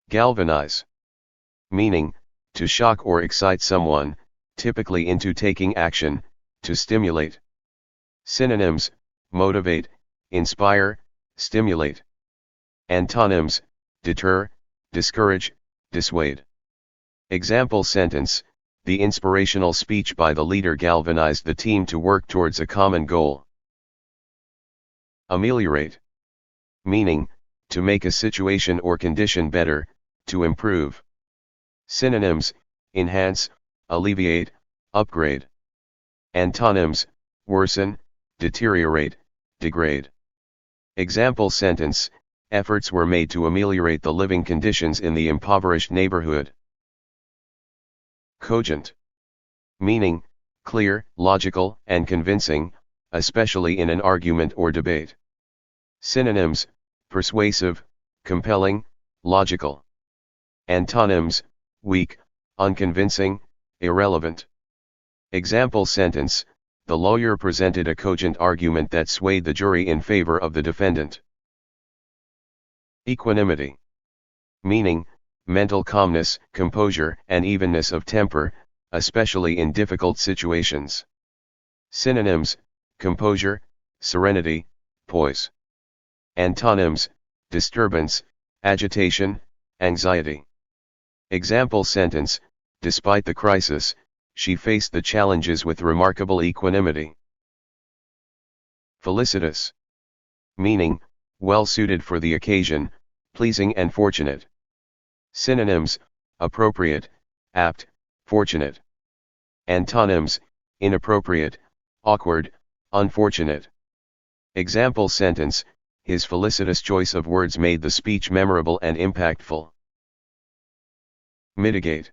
Galvanize. Meaning, to shock or excite someone, typically into taking action, to stimulate. Synonyms: motivate, inspire, stimulate. Antonyms: deter, discourage, dissuade. Example sentence: the inspirational speech by the leader galvanized the team to work towards a common goal. Ameliorate. Meaning, to make a situation or condition better, to improve. Synonyms: enhance, alleviate, upgrade. Antonyms: worsen, deteriorate, degrade. Example sentence: efforts were made to ameliorate the living conditions in the impoverished neighborhood. Cogent. Meaning, clear, logical, and convincing, especially in an argument or debate. Synonyms: persuasive, compelling, logical. Antonyms: weak, unconvincing, irrelevant. Example sentence: the lawyer presented a cogent argument that swayed the jury in favor of the defendant. Equanimity. Meaning, mental calmness, composure, and evenness of temper, especially in difficult situations. Synonyms: composure, serenity, poise. Antonyms: disturbance, agitation, anxiety. Example sentence: despite the crisis, she faced the challenges with remarkable equanimity. Felicitous. Meaning, well suited for the occasion, pleasing and fortunate. Synonyms: appropriate, apt, fortunate. Antonyms: inappropriate, awkward, unfortunate. Example sentence: his felicitous choice of words made the speech memorable and impactful. Mitigate.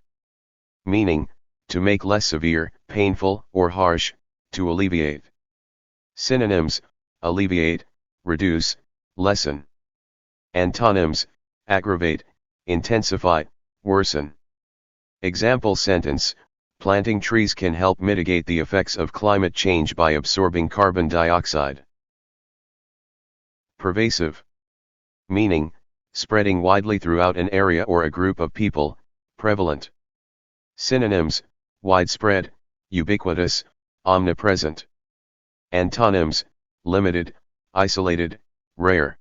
Meaning, to make less severe, painful, or harsh, to alleviate. Synonyms: alleviate, reduce, lessen. Antonyms: aggravate, intensify, worsen. Example sentence: planting trees can help mitigate the effects of climate change by absorbing carbon dioxide. Pervasive. Meaning, spreading widely throughout an area or a group of people, prevalent. Synonyms: widespread, ubiquitous, omnipresent. Antonyms: limited, isolated, rare.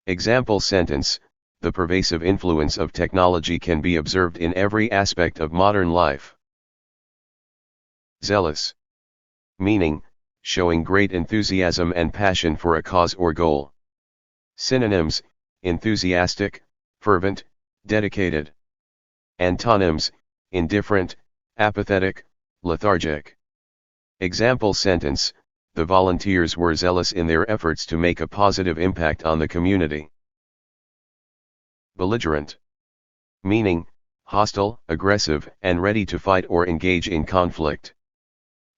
Example sentence: the pervasive influence of technology can be observed in every aspect of modern life. Zealous. Meaning, showing great enthusiasm and passion for a cause or goal. Synonyms: enthusiastic, fervent, dedicated. Antonyms: indifferent, apathetic, lethargic. Example sentence: the volunteers were zealous in their efforts to make a positive impact on the community. Belligerent. Meaning, hostile, aggressive, and ready to fight or engage in conflict.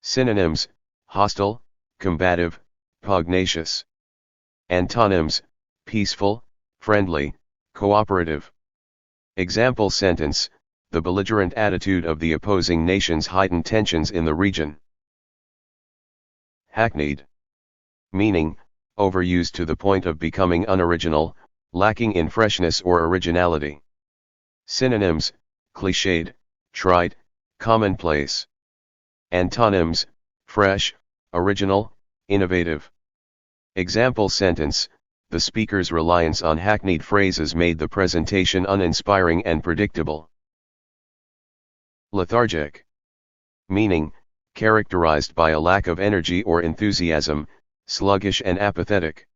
Synonyms: hostile, combative, pugnacious. Antonyms: peaceful, friendly, cooperative. Example sentence: the belligerent attitude of the opposing nations heightened tensions in the region. Hackneyed. Meaning, overused to the point of becoming unoriginal, lacking in freshness or originality. Synonyms: cliched, trite, commonplace. Antonyms: fresh, original, innovative. Example sentence: the speaker's reliance on hackneyed phrases made the presentation uninspiring and predictable. Lethargic. Meaning, characterized by a lack of energy or enthusiasm, sluggish and apathetic.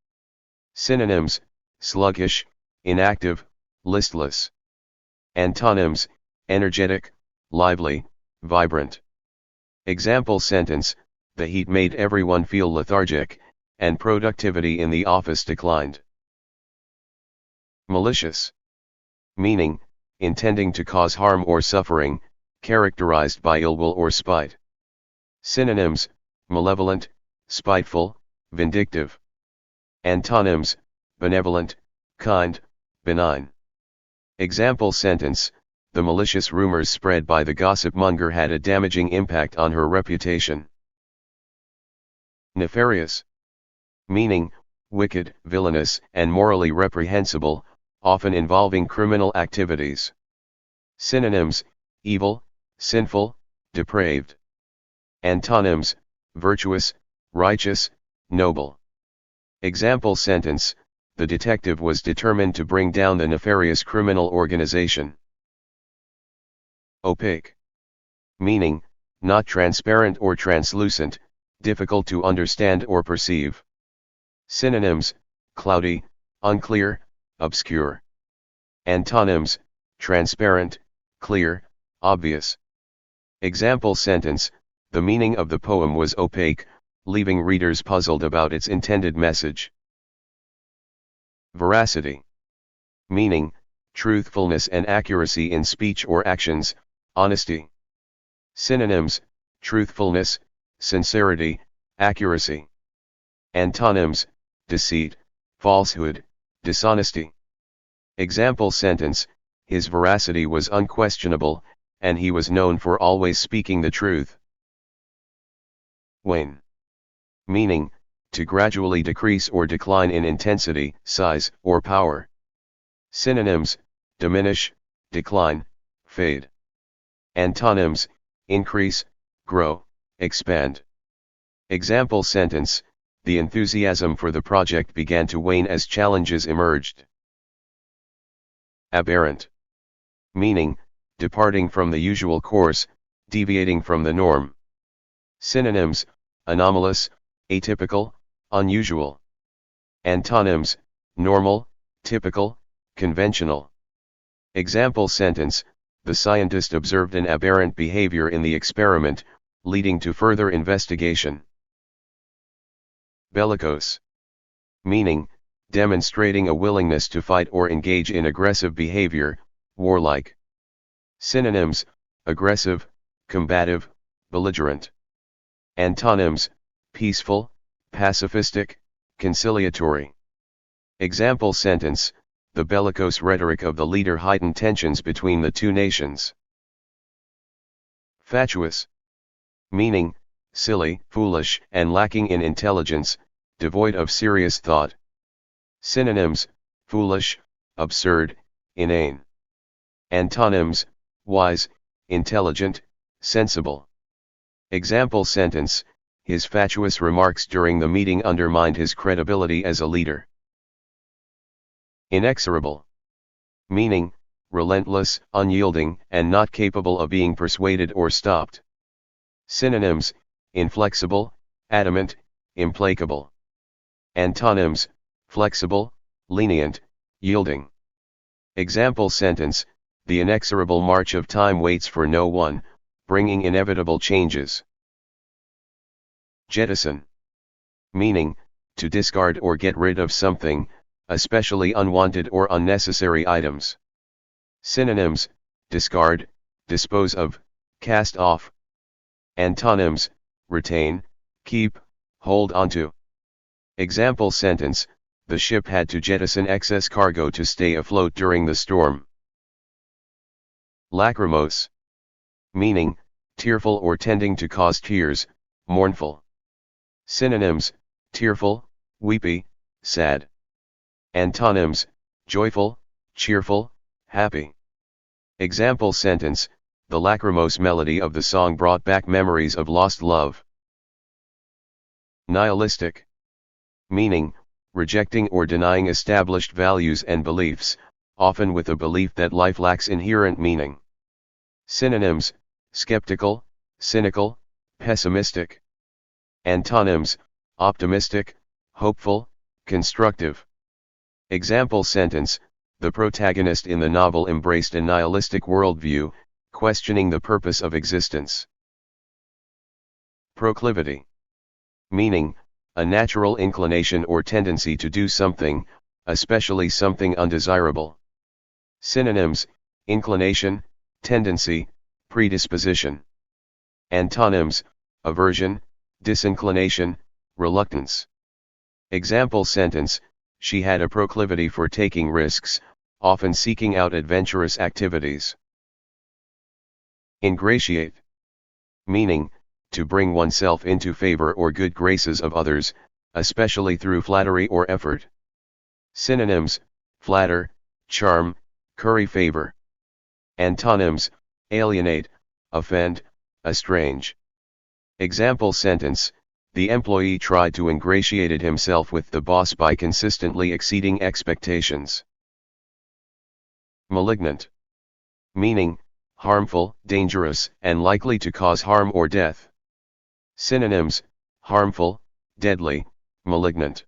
Synonyms: sluggish, inactive, listless. Antonyms: energetic, lively, vibrant. Example sentence: the heat made everyone feel lethargic, and productivity in the office declined. Malicious. Meaning, intending to cause harm or suffering, characterized by ill will or spite. Synonyms: malevolent, spiteful, vindictive. Antonyms: benevolent, kind, benign. Example sentence: the malicious rumors spread by the gossip monger had a damaging impact on her reputation. Nefarious. Meaning, wicked, villainous, and morally reprehensible, often involving criminal activities. Synonyms: evil, sinful, depraved. Antonyms: virtuous, righteous, noble. Example sentence: the detective was determined to bring down the nefarious criminal organization. Opaque. Meaning: not transparent or translucent, difficult to understand or perceive. Synonyms: cloudy, unclear, obscure. Antonyms: transparent, clear, obvious. Example sentence: the meaning of the poem was opaque, leaving readers puzzled about its intended message. Veracity. Meaning: truthfulness and accuracy in speech or actions, honesty. Synonyms: truthfulness, sincerity, accuracy. Antonyms: deceit, falsehood, dishonesty. Example sentence: his veracity was unquestionable, and he was known for always speaking the truth. Wane. Meaning: to gradually decrease or decline in intensity, size, or power. Synonyms: diminish, decline, fade. Antonyms: increase, grow, expand. Example sentence: the enthusiasm for the project began to wane as challenges emerged. Aberrant. Meaning: departing from the usual course, deviating from the norm. Synonyms: anomalous, atypical, unusual. Antonyms: normal, typical, conventional. Example sentence: the scientist observed an aberrant behavior in the experiment, leading to further investigation. Bellicose. Meaning: demonstrating a willingness to fight or engage in aggressive behavior, warlike. Synonyms: aggressive, combative, belligerent. Antonyms: peaceful, pacifistic, conciliatory. Example sentence: the bellicose rhetoric of the leader heightened tensions between the two nations. Fatuous. Meaning: silly, foolish, and lacking in intelligence, devoid of serious thought. Synonyms: foolish, absurd, inane. Antonyms: wise, intelligent, sensible. Example sentence: his fatuous remarks during the meeting undermined his credibility as a leader. Inexorable. Meaning: relentless, unyielding, and not capable of being persuaded or stopped. Synonyms: inflexible, adamant, implacable. Antonyms: flexible, lenient, yielding. Example sentence: the inexorable march of time waits for no one, bringing inevitable changes. Jettison. Meaning: to discard or get rid of something, especially unwanted or unnecessary items. Synonyms: discard, dispose of, cast off. Antonyms: retain, keep, hold onto. Example sentence: the ship had to jettison excess cargo to stay afloat during the storm. Lachrymose. Meaning: tearful or tending to cause tears, mournful. Synonyms: tearful, weepy, sad. Antonyms: joyful, cheerful, happy. Example sentence: the lachrymose melody of the song brought back memories of lost love. Nihilistic. Meaning: rejecting or denying established values and beliefs, often with a belief that life lacks inherent meaning. Synonyms: skeptical, cynical, pessimistic. Antonyms: optimistic, hopeful, constructive. Example sentence: the protagonist in the novel embraced a nihilistic worldview, questioning the purpose of existence. Proclivity. Meaning: a natural inclination or tendency to do something, especially something undesirable. Synonyms: inclination, tendency, predisposition. Antonyms: aversion, disinclination, reluctance. Example sentence: she had a proclivity for taking risks, often seeking out adventurous activities. Ingratiate. Meaning: to bring oneself into favor or good graces of others, especially through flattery or effort. Synonyms: flatter, charm, curry favor. Antonyms: alienate, offend, estrange. Example sentence: the employee tried to ingratiate himself with the boss by consistently exceeding expectations. Malignant. Meaning: harmful, dangerous, and likely to cause harm or death. Synonyms: harmful, deadly, malignant.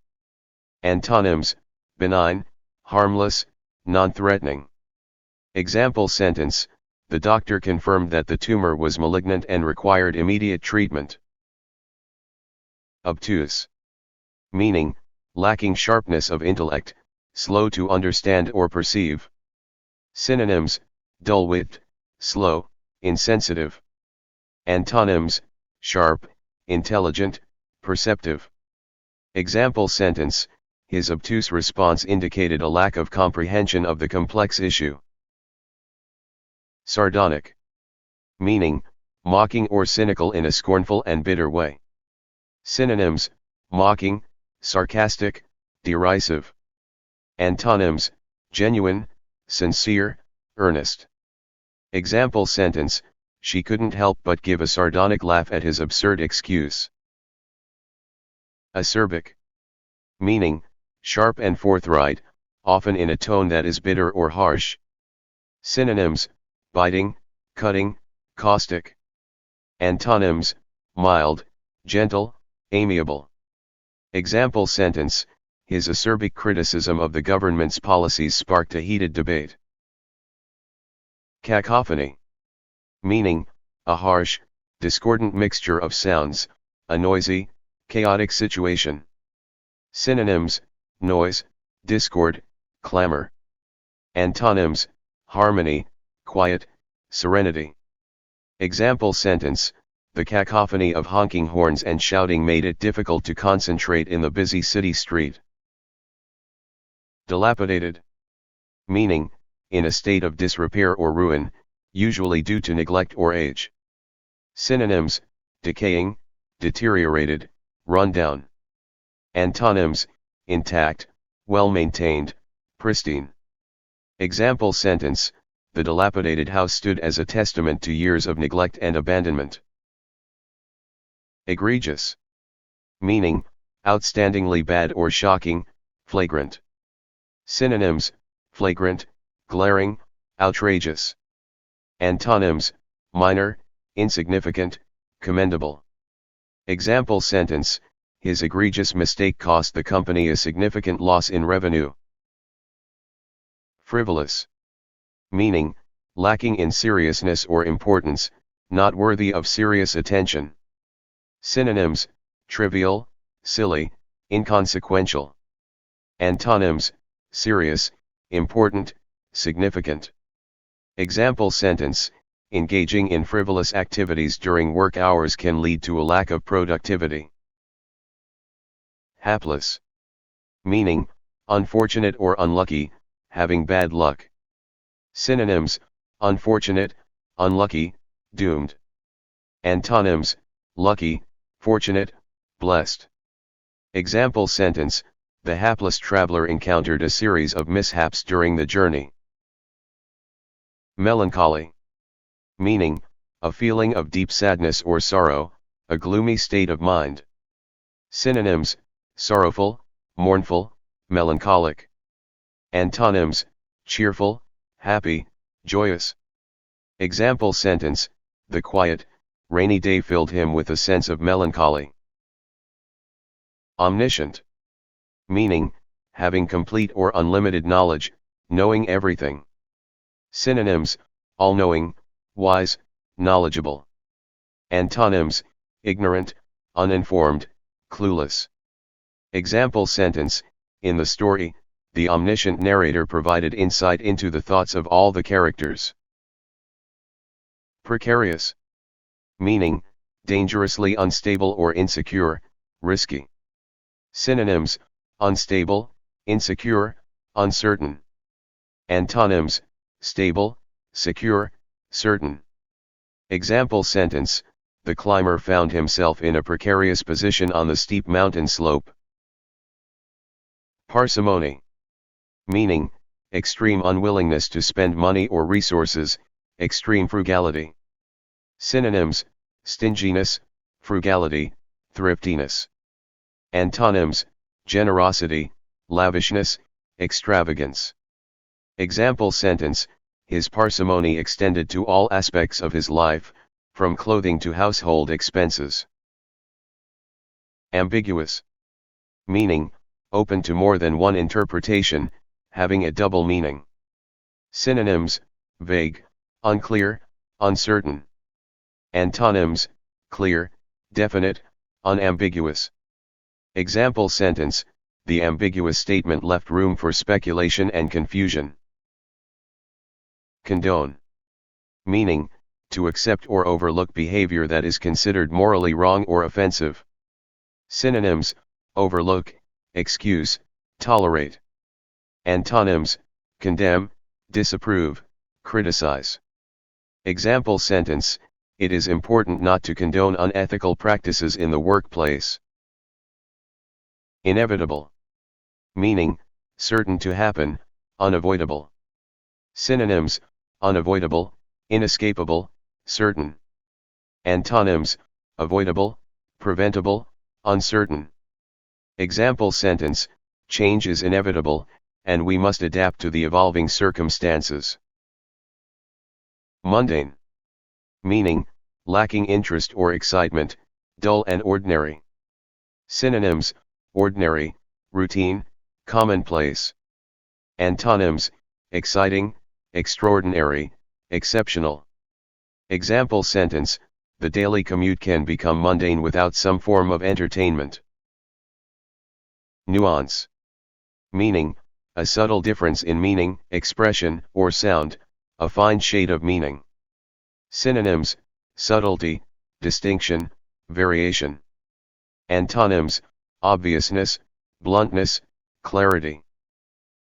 Antonyms: benign, harmless, non-threatening. Example sentence: the doctor confirmed that the tumor was malignant and required immediate treatment. Obtuse. Meaning: lacking sharpness of intellect, slow to understand or perceive. Synonyms: dull-witted, slow, insensitive. Antonyms: sharp, intelligent, perceptive. Example sentence: his obtuse response indicated a lack of comprehension of the complex issue. Sardonic. Meaning: mocking or cynical in a scornful and bitter way. Synonyms: mocking, sarcastic, derisive. Antonyms: genuine, sincere, earnest. Example sentence: she couldn't help but give a sardonic laugh at his absurd excuse. Acerbic. Meaning: sharp and forthright, often in a tone that is bitter or harsh. Synonyms: biting, cutting, caustic. Antonyms: mild, gentle, amiable. Example sentence: his acerbic criticism of the government's policies sparked a heated debate. Cacophony. Meaning: a harsh, discordant mixture of sounds, a noisy, chaotic situation. Synonyms: noise, discord, clamor. Antonyms: harmony, quiet, serenity. Example sentence: the cacophony of honking horns and shouting made it difficult to concentrate in the busy city street. Dilapidated. Meaning: in a state of disrepair or ruin, usually due to neglect or age. Synonyms: decaying, deteriorated, run down. Antonyms: intact, well-maintained, pristine. Example sentence: the dilapidated house stood as a testament to years of neglect and abandonment. Egregious. Meaning: outstandingly bad or shocking, flagrant. Synonyms: flagrant, glaring, outrageous. Antonyms: minor, insignificant, commendable. Example sentence: his egregious mistake cost the company a significant loss in revenue. Frivolous. Meaning: lacking in seriousness or importance, not worthy of serious attention. Synonyms: trivial, silly, inconsequential. Antonyms: serious, important, significant. Example sentence: engaging in frivolous activities during work hours can lead to a lack of productivity. Hapless. Meaning: unfortunate or unlucky, having bad luck. Synonyms: unfortunate, unlucky, doomed. Antonyms: lucky, fortunate, blessed. Example sentence: the hapless traveler encountered a series of mishaps during the journey. Melancholy. Meaning: a feeling of deep sadness or sorrow, a gloomy state of mind. Synonyms: sorrowful, mournful, melancholic. Antonyms: cheerful, happy, joyous. Example sentence: the quiet, rainy day filled him with a sense of melancholy. Omniscient. Meaning: having complete or unlimited knowledge, knowing everything. Synonyms: all-knowing, wise, knowledgeable. Antonyms: ignorant, uninformed, clueless. Example sentence: in the story, the omniscient narrator provided insight into the thoughts of all the characters. Precarious. Meaning: dangerously unstable or insecure, risky. Synonyms: unstable, insecure, uncertain. Antonyms: stable, secure, certain. Example sentence: the climber found himself in a precarious position on the steep mountain slope. Parsimony. Meaning: extreme unwillingness to spend money or resources, extreme frugality. Synonyms: stinginess, frugality, thriftiness. Antonyms: generosity, lavishness, extravagance. Example sentence: his parsimony extended to all aspects of his life, from clothing to household expenses. Ambiguous. Meaning: open to more than one interpretation, having a double meaning. Synonyms: vague, unclear, uncertain. Antonyms: clear, definite, unambiguous. Example sentence: the ambiguous statement left room for speculation and confusion. Condone. Meaning: to accept or overlook behavior that is considered morally wrong or offensive. Synonyms: overlook, excuse, tolerate. Antonyms: condemn, disapprove, criticize. Example sentence: it is important not to condone unethical practices in the workplace. Inevitable. Meaning: certain to happen, unavoidable. Synonyms: unavoidable, inescapable, certain. Antonyms: avoidable, preventable, uncertain. Example sentence: change is inevitable, and we must adapt to the evolving circumstances. Mundane. Meaning: lacking interest or excitement, dull and ordinary. Synonyms: ordinary, routine, commonplace. Antonyms: exciting, extraordinary, exceptional. Example sentence: the daily commute can become mundane without some form of entertainment. Nuance. Meaning: a subtle difference in meaning, expression, or sound, a fine shade of meaning. Synonyms: subtlety, distinction, variation. Antonyms: obviousness, bluntness, clarity.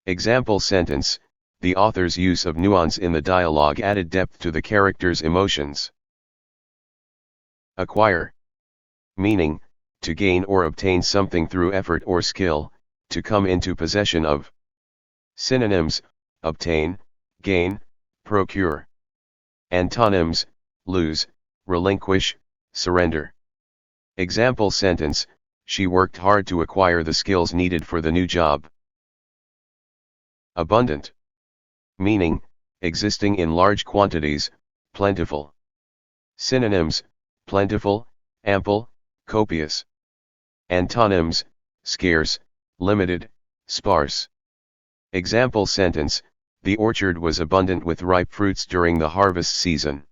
Example sentence: the author's use of nuance in the dialogue added depth to the characters' emotions. Acquire. Meaning: to gain or obtain something through effort or skill, to come into possession of. Synonyms: obtain, gain, procure. Antonyms: lose, relinquish, surrender. Example sentence: she worked hard to acquire the skills needed for the new job. Abundant. Meaning: existing in large quantities, plentiful. Synonyms: plentiful, ample, copious. Antonyms: scarce, limited, sparse. Example sentence: the orchard was abundant with ripe fruits during the harvest season.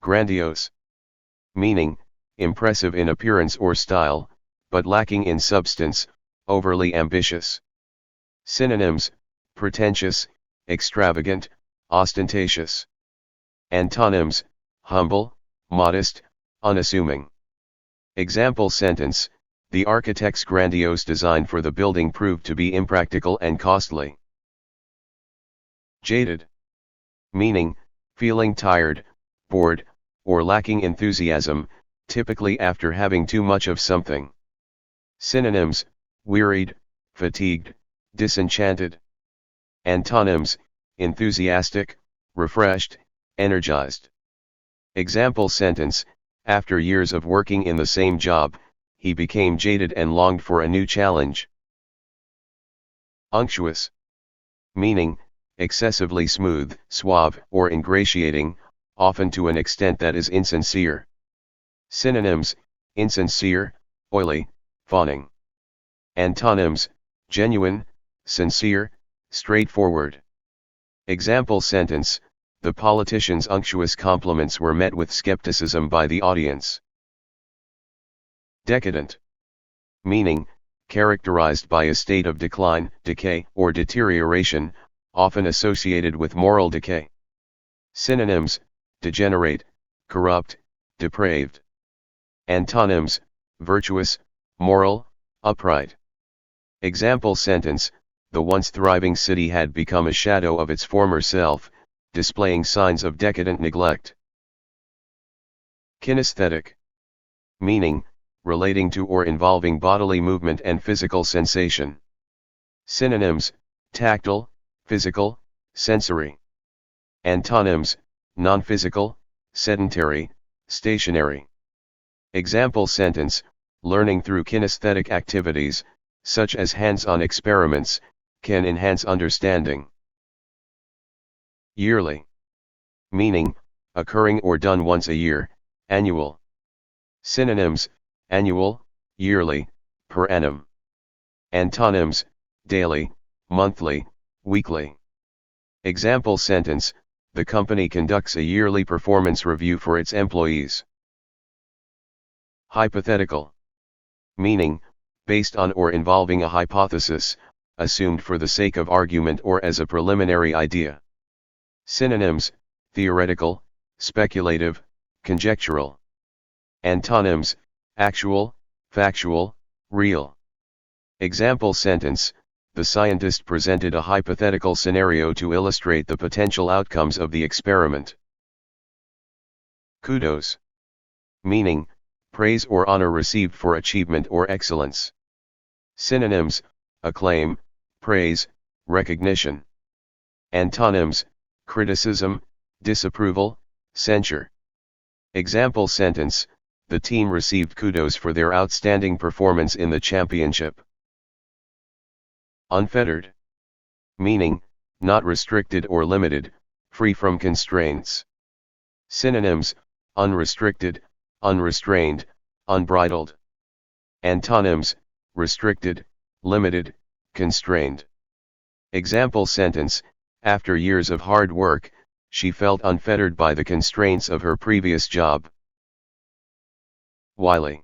Grandiose. Meaning: impressive in appearance or style, but lacking in substance, overly ambitious. Synonyms: pretentious, extravagant, ostentatious. Antonyms: humble, modest, unassuming. Example sentence: the architect's grandiose design for the building proved to be impractical and costly. Jaded. Meaning: feeling tired, bored, or lacking enthusiasm, typically after having too much of something. Synonyms: wearied, fatigued, disenchanted. Antonyms: enthusiastic, refreshed, energized. Example sentence: after years of working in the same job, he became jaded and longed for a new challenge. Unctuous. Meaning: excessively smooth, suave, or ingratiating, often to an extent that is insincere. Synonyms: insincere, oily, fawning. Antonyms: genuine, sincere, straightforward. Example sentence: the politician's unctuous compliments were met with skepticism by the audience. Decadent. Meaning: characterized by a state of decline, decay, or deterioration, often associated with moral decay. Synonyms: degenerate, corrupt, depraved. Antonyms: virtuous, moral, upright. Example sentence: the once thriving city had become a shadow of its former self, displaying signs of decadent neglect. Kinesthetic. Meaning: relating to or involving bodily movement and physical sensation. Synonyms: tactile, physical, sensory. Antonyms: non-physical, sedentary, stationary. Example sentence: learning through kinesthetic activities, such as hands-on experiments, can enhance understanding. Yearly. Meaning: occurring or done once a year, annual. Synonyms: annual, yearly, per annum. Antonyms: daily, monthly, weekly. Example sentence: the company conducts a yearly performance review for its employees. Hypothetical. Meaning: based on or involving a hypothesis, assumed for the sake of argument or as a preliminary idea. Synonyms: theoretical, speculative, conjectural. Antonyms: actual, factual, real. Example sentence: the scientist presented a hypothetical scenario to illustrate the potential outcomes of the experiment. Kudos. Meaning: praise or honor received for achievement or excellence. Synonyms: acclaim, praise, recognition. Antonyms: criticism, disapproval, censure. Example sentence: the team received kudos for their outstanding performance in the championship. Unfettered. Meaning: not restricted or limited, free from constraints. Synonyms: unrestricted, unrestrained, unbridled. Antonyms: restricted, limited, constrained. Example sentence: after years of hard work, she felt unfettered by the constraints of her previous job. Wily.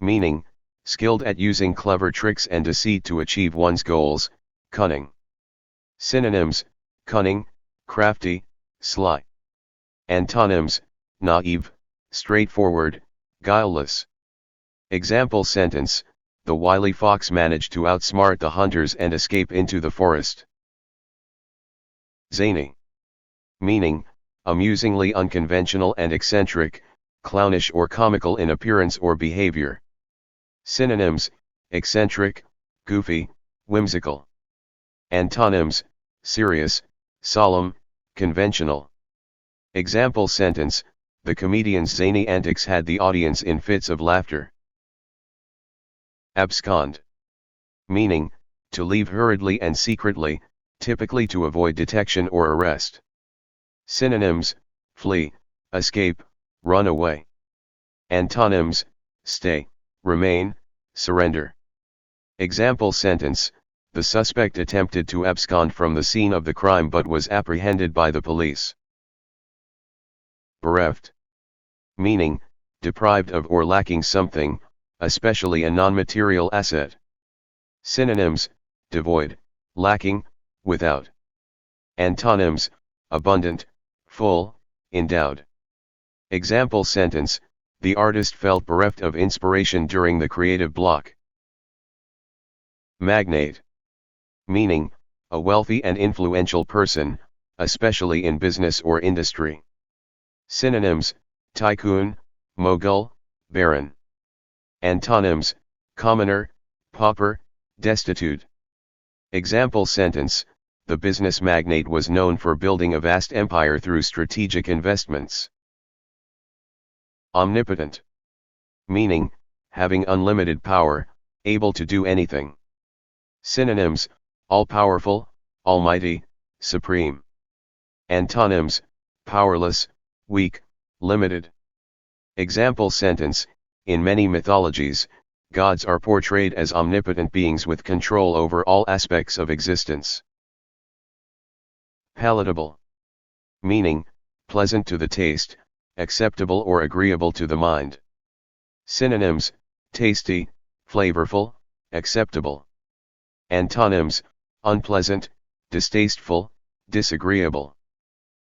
Meaning: skilled at using clever tricks and deceit to achieve one's goals, cunning. Synonyms: cunning, crafty, sly. Antonyms: naive, straightforward, guileless. Example sentence: the wily fox managed to outsmart the hunters and escape into the forest. Zany. Meaning: amusingly unconventional and eccentric, clownish or comical in appearance or behavior. Synonyms: eccentric, goofy, whimsical. Antonyms: serious, solemn, conventional. Example sentence: the comedian's zany antics had the audience in fits of laughter. Abscond. Meaning: to leave hurriedly and secretly, typically to avoid detection or arrest. Synonyms: flee, escape, run away. Antonyms: stay, remain, surrender. Example sentence: the suspect attempted to abscond from the scene of the crime but was apprehended by the police. Bereft. Meaning: deprived of or lacking something, especially a non-material asset. Synonyms: devoid, lacking, without. Antonyms: abundant, full, endowed. Example sentence: the artist felt bereft of inspiration during the creative block. Magnate. Meaning: a wealthy and influential person, especially in business or industry. Synonyms: tycoon, mogul, baron. Antonyms: commoner, pauper, destitute. Example sentence: the business magnate was known for building a vast empire through strategic investments. Omnipotent. Meaning: having unlimited power, able to do anything. Synonyms: all-powerful, almighty, supreme. Antonyms: powerless, weak, limited. Example sentence: in many mythologies, gods are portrayed as omnipotent beings with control over all aspects of existence. Palatable. Meaning: pleasant to the taste, acceptable or agreeable to the mind. Synonyms: tasty, flavorful, acceptable. Antonyms: unpleasant, distasteful, disagreeable.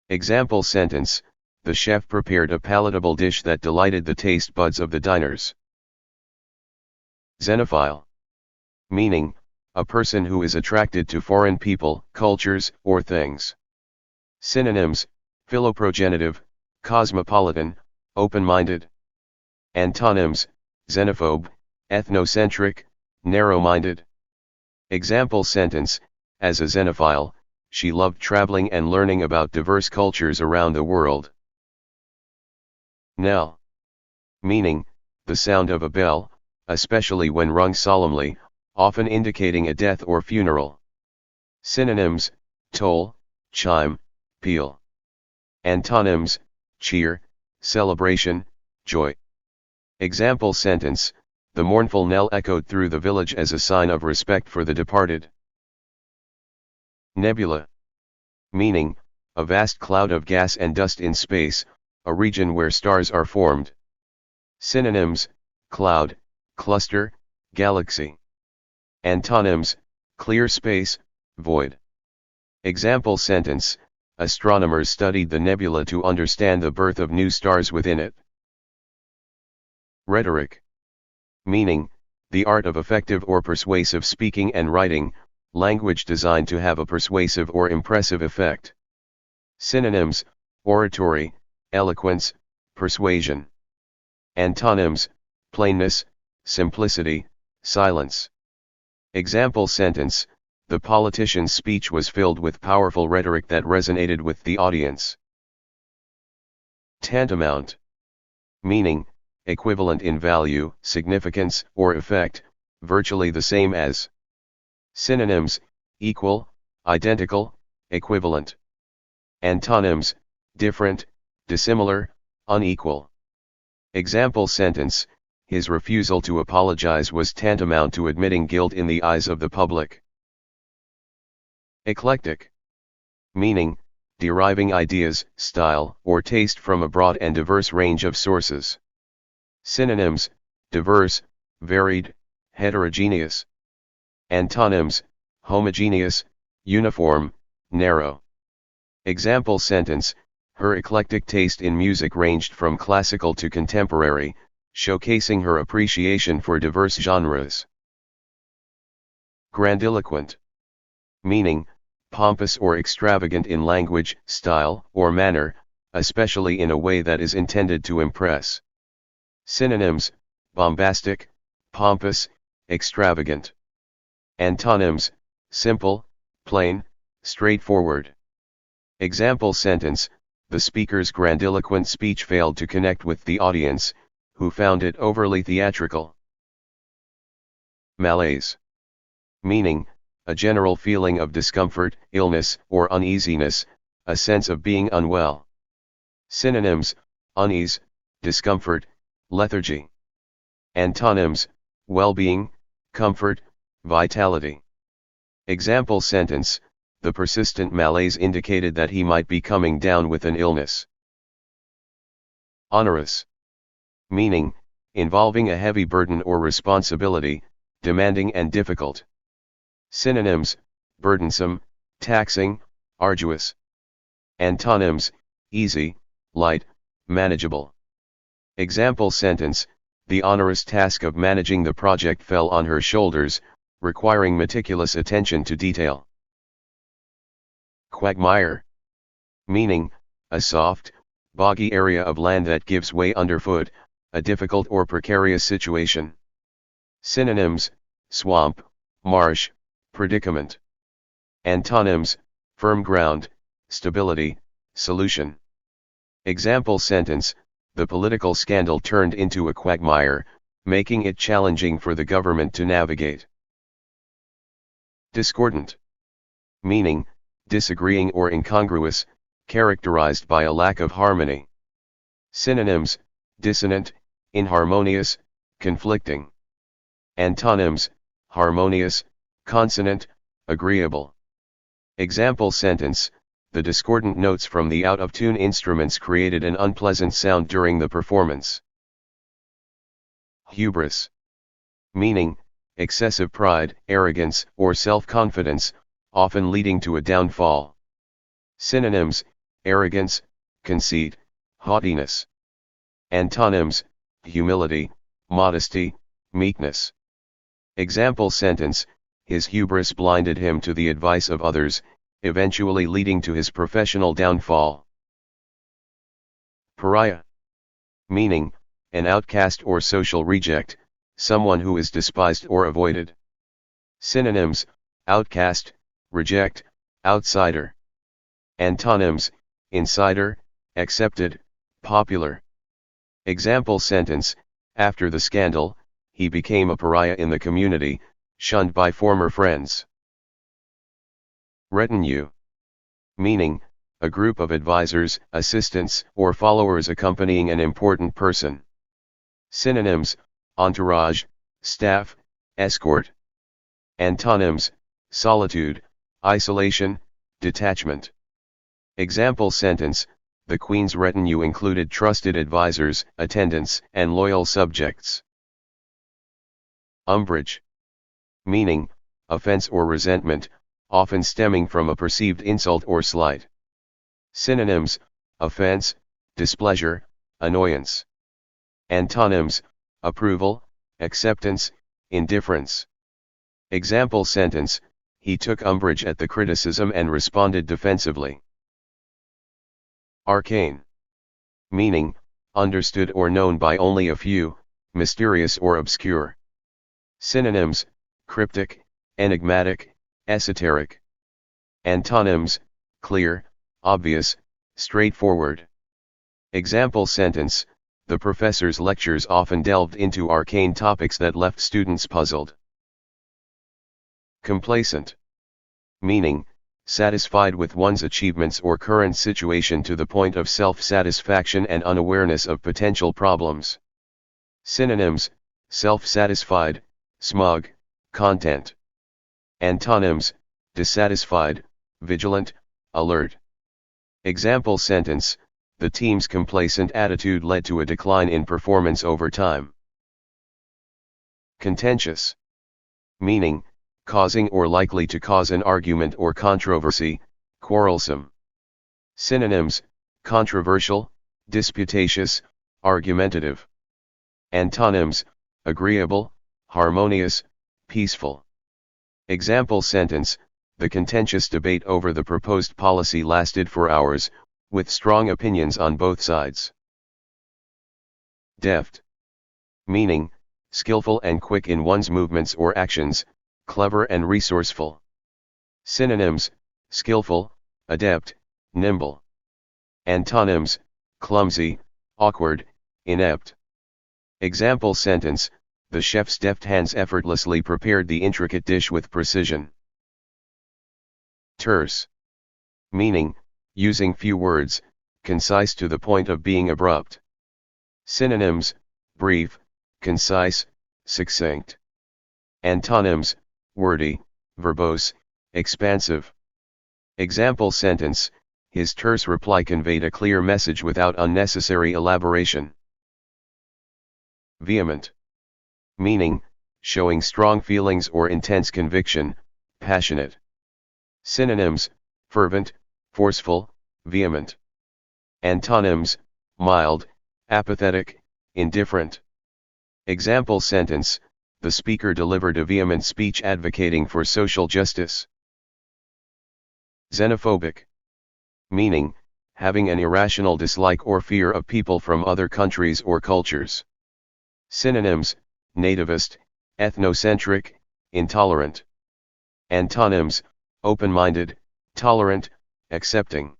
Example sentence: the chef prepared a palatable dish that delighted the taste buds of the diners. Xenophile. Meaning: a person who is attracted to foreign people, cultures, or things. Synonyms: philoprogenitive, cosmopolitan, open-minded. Antonyms: xenophobe, ethnocentric, narrow-minded. Example sentence: As a xenophile, she loved traveling and learning about diverse cultures around the world. Knell. Meaning, the sound of a bell, especially when rung solemnly, often indicating a death or funeral. Synonyms: toll, chime, peal. Antonyms: cheer, celebration, joy. Example sentence: the mournful knell echoed through the village as a sign of respect for the departed. Nebula. Meaning, a vast cloud of gas and dust in space, a region where stars are formed. Synonyms: cloud, cluster, galaxy. Antonyms: clear space, void. Example sentence: astronomers studied the nebula to understand the birth of new stars within it. Rhetoric. Meaning, the art of effective or persuasive speaking and writing, language designed to have a persuasive or impressive effect. Synonyms: oratory, eloquence, persuasion. Antonyms: plainness, simplicity, silence. Example sentence: the politician's speech was filled with powerful rhetoric that resonated with the audience. Tantamount. Meaning, equivalent in value, significance, or effect, virtually the same as. Synonyms: equal, identical, equivalent. Antonyms: different, dissimilar, unequal. Example sentence: his refusal to apologize was tantamount to admitting guilt in the eyes of the public. Eclectic. Meaning, deriving ideas, style, or taste from a broad and diverse range of sources. Synonyms: diverse, varied, heterogeneous. Antonyms: homogeneous, uniform, narrow. Example sentence: her eclectic taste in music ranged from classical to contemporary, showcasing her appreciation for diverse genres. Grandiloquent. Meaning, pompous or extravagant in language, style, or manner, especially in a way that is intended to impress. Synonyms: bombastic, pompous, extravagant. Antonyms: simple, plain, straightforward. Example sentence: the speaker's grandiloquent speech failed to connect with the audience, who found it overly theatrical. Malaise. Meaning, a general feeling of discomfort, illness, or uneasiness, a sense of being unwell. Synonyms: unease, discomfort, lethargy. Antonyms: well-being, comfort, vitality. Example sentence: the persistent malaise indicated that he might be coming down with an illness. Onerous. Meaning, involving a heavy burden or responsibility, demanding and difficult. Synonyms: burdensome, taxing, arduous. Antonyms: easy, light, manageable. Example sentence: the onerous task of managing the project fell on her shoulders, requiring meticulous attention to detail. Quagmire. Meaning, a soft, boggy area of land that gives way underfoot, a difficult or precarious situation. Synonyms: swamp, marsh, predicament. Antonyms: firm ground, stability, solution. Example sentence: the political scandal turned into a quagmire, making it challenging for the government to navigate. Discordant. Meaning, disagreeing or incongruous, characterized by a lack of harmony. Synonyms: dissonant, inharmonious, conflicting. Antonyms: harmonious, consonant, agreeable. Example sentence: the discordant notes from the out-of-tune instruments created an unpleasant sound during the performance. Hubris. Meaning, excessive pride, arrogance, or self-confidence, often leading to a downfall. Synonyms: arrogance, conceit, haughtiness. Antonyms: humility, modesty, meekness. Example sentence: his hubris blinded him to the advice of others, eventually leading to his professional downfall. Pariah. Meaning, an outcast or social reject, someone who is despised or avoided. Synonyms: outcast, reject, outsider. Antonyms: insider, accepted, popular. Example sentence: after the scandal, he became a pariah in the community, shunned by former friends. Retinue. Meaning, a group of advisors, assistants, or followers accompanying an important person. Synonyms: entourage, staff, escort. Antonyms: solitude, isolation, detachment. Example sentence: the Queen's retinue included trusted advisors, attendants, and loyal subjects. Umbrage. Meaning, offense or resentment, often stemming from a perceived insult or slight. Synonyms: offense, displeasure, annoyance. Antonyms: approval, acceptance, indifference. Example sentence: he took umbrage at the criticism and responded defensively. Arcane. Meaning, understood or known by only a few, mysterious or obscure. Synonyms: cryptic, enigmatic, esoteric. Antonyms: clear, obvious, straightforward. Example sentence: the professor's lectures often delved into arcane topics that left students puzzled. Complacent. Meaning, satisfied with one's achievements or current situation to the point of self-satisfaction and unawareness of potential problems. Synonyms: self-satisfied, smug, content. Antonyms: dissatisfied, vigilant, alert. Example sentence: the team's complacent attitude led to a decline in performance over time. Contentious. Meaning, causing or likely to cause an argument or controversy, quarrelsome. Synonyms: controversial, disputatious, argumentative. Antonyms: agreeable, harmonious, peaceful. Example sentence: the contentious debate over the proposed policy lasted for hours, with strong opinions on both sides. Deft. Meaning, skillful and quick in one's movements or actions, clever and resourceful. Synonyms: skillful, adept, nimble. Antonyms: clumsy, awkward, inept. Example sentence: the chef's deft hands effortlessly prepared the intricate dish with precision. Terse. Meaning, using few words, concise to the point of being abrupt. Synonyms: brief, concise, succinct. Antonyms: wordy, verbose, expansive. Example sentence: his terse reply conveyed a clear message without unnecessary elaboration. Vehement. Meaning, showing strong feelings or intense conviction, passionate. Synonyms: fervent, forceful, vehement. Antonyms: mild, apathetic, indifferent. Example sentence: the speaker delivered a vehement speech advocating for social justice. Xenophobic. Meaning, having an irrational dislike or fear of people from other countries or cultures. Synonyms: nativist, ethnocentric, intolerant. Antonyms: open-minded, tolerant, accepting.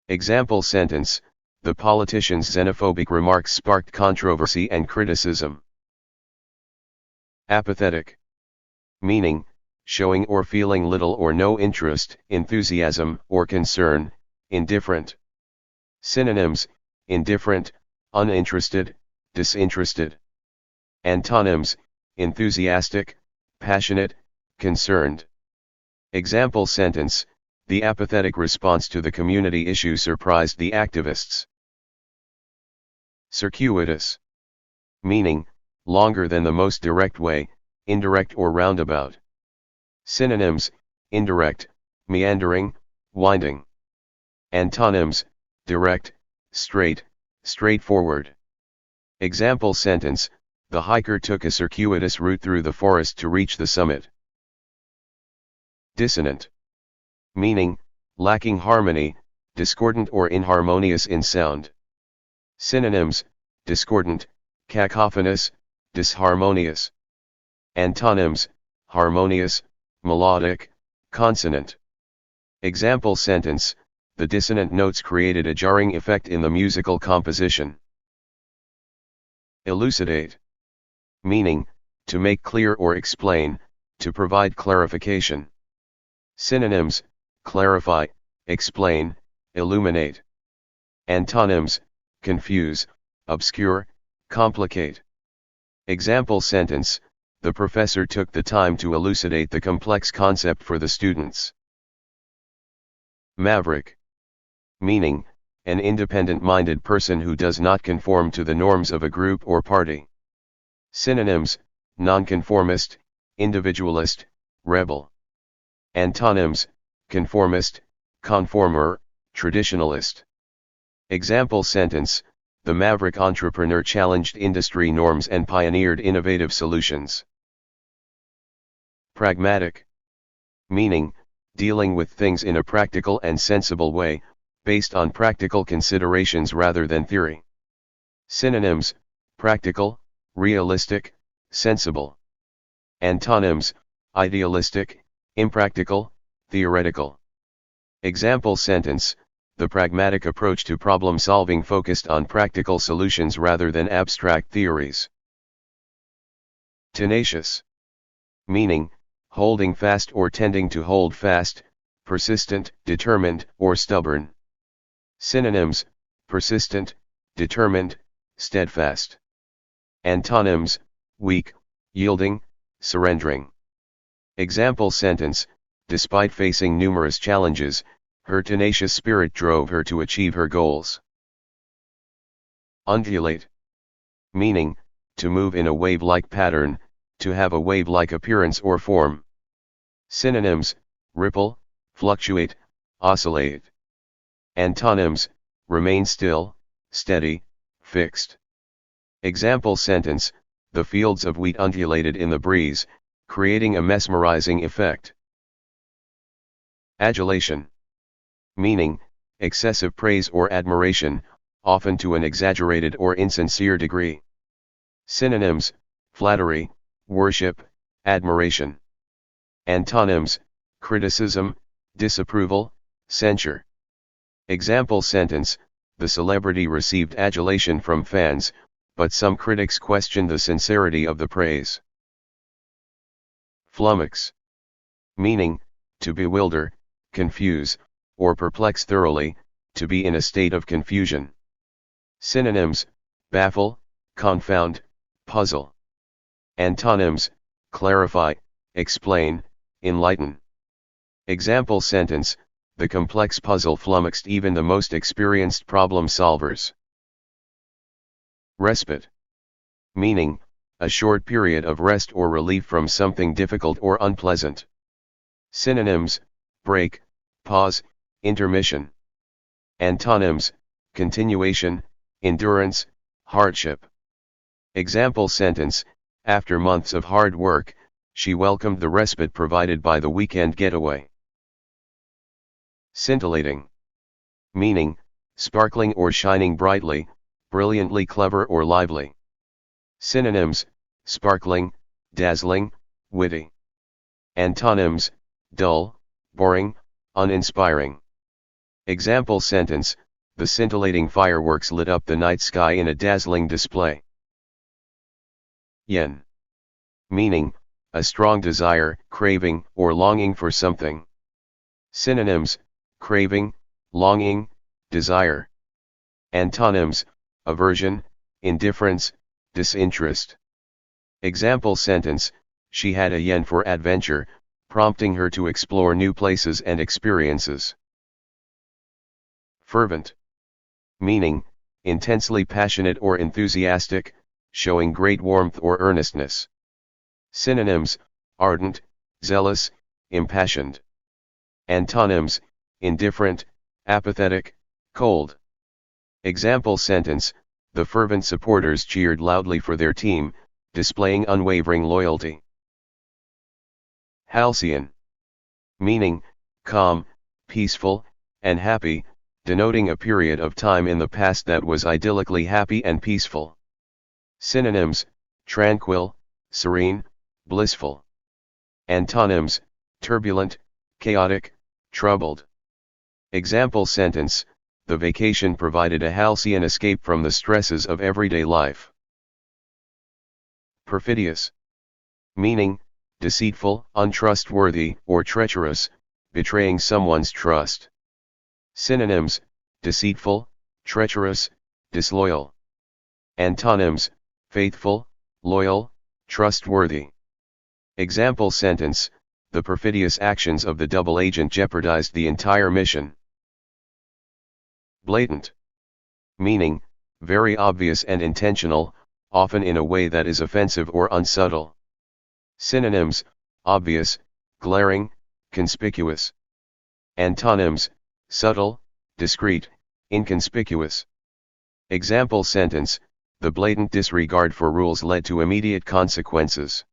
Example sentence: the politician's xenophobic remarks sparked controversy and criticism. Apathetic. Meaning, showing or feeling little or no interest, enthusiasm, or concern, indifferent. Synonyms: indifferent, uninterested, disinterested. Antonyms: enthusiastic, passionate, concerned. Example sentence: the apathetic response to the community issue surprised the activists. Circuitous. Meaning, longer than the most direct way, indirect or roundabout. Synonyms: indirect, meandering, winding. Antonyms: direct, straight, straightforward. Example sentence: the hiker took a circuitous route through the forest to reach the summit. Dissonant. Meaning, lacking harmony, discordant or inharmonious in sound. Synonyms: discordant, cacophonous, disharmonious. Antonyms: harmonious, melodic, consonant. Example sentence, the dissonant notes created a jarring effect in the musical composition. Elucidate. Meaning, to make clear or explain, to provide clarification. Synonyms, clarify, explain, illuminate. Antonyms, confuse, obscure, complicate. Example sentence, the professor took the time to elucidate the complex concept for the students. Maverick. Meaning, an independent-minded person who does not conform to the norms of a group or party. Synonyms, nonconformist, individualist, rebel. Antonyms, conformist, conformer, traditionalist. Example sentence, the maverick entrepreneur challenged industry norms and pioneered innovative solutions. Pragmatic. Meaning, dealing with things in a practical and sensible way, based on practical considerations rather than theory. Synonyms, practical, realistic, sensible. Antonyms, idealistic, impractical, theoretical. Example sentence, the pragmatic approach to problem solving focused on practical solutions rather than abstract theories. Tenacious. Meaning, holding fast or tending to hold fast, persistent, determined, or stubborn. Synonyms, persistent, determined, steadfast. Antonyms, weak, yielding, surrendering. Example sentence, despite facing numerous challenges, her tenacious spirit drove her to achieve her goals. Undulate. Meaning, to move in a wave-like pattern, to have a wave-like appearance or form. Synonyms, ripple, fluctuate, oscillate. Antonyms, remain still, steady, fixed. Example sentence, the fields of wheat undulated in the breeze, creating a mesmerizing effect. Adulation. Meaning, excessive praise or admiration, often to an exaggerated or insincere degree. Synonyms, flattery, worship, admiration. Antonyms, criticism, disapproval, censure. Example sentence, the celebrity received adulation from fans, but some critics questioned the sincerity of the praise. Flummox. Meaning, to bewilder, confuse, or perplex thoroughly, to be in a state of confusion. Synonyms, baffle, confound, puzzle. Antonyms, clarify, explain, enlighten. Example sentence, the complex puzzle flummoxed even the most experienced problem solvers. Respite. Meaning, a short period of rest or relief from something difficult or unpleasant. Synonyms, break, pause, intermission. Antonyms, continuation, endurance, hardship. Example sentence, after months of hard work, she welcomed the respite provided by the weekend getaway. Scintillating. Meaning, sparkling or shining brightly, brilliantly clever or lively. Synonyms, sparkling, dazzling, witty. Antonyms, dull, boring, uninspiring. Example sentence, the scintillating fireworks lit up the night sky in a dazzling display. Yen. Meaning, a strong desire, craving, or longing for something. Synonyms, craving, longing, desire. Antonyms, aversion, indifference, disinterest. Example sentence, she had a yen for adventure, prompting her to explore new places and experiences. Fervent. Meaning, intensely passionate or enthusiastic, showing great warmth or earnestness. Synonyms, ardent, zealous, impassioned. Antonyms, indifferent, apathetic, cold. Example sentence, the fervent supporters cheered loudly for their team, displaying unwavering loyalty. Halcyon. Meaning, calm, peaceful, and happy, denoting a period of time in the past that was idyllically happy and peaceful. Synonyms, tranquil, serene, blissful. Antonyms, turbulent, chaotic, troubled. Example sentence, the vacation provided a halcyon escape from the stresses of everyday life. Perfidious. Meaning, deceitful, untrustworthy, or treacherous, betraying someone's trust. Synonyms, deceitful, treacherous, disloyal. Antonyms, faithful, loyal, trustworthy. Example sentence, the perfidious actions of the double agent jeopardized the entire mission. Blatant. Meaning, very obvious and intentional, often in a way that is offensive or unsubtle. Synonyms, obvious, glaring, conspicuous. Antonyms, subtle, discreet, inconspicuous. Example sentence, the blatant disregard for rules led to immediate consequences.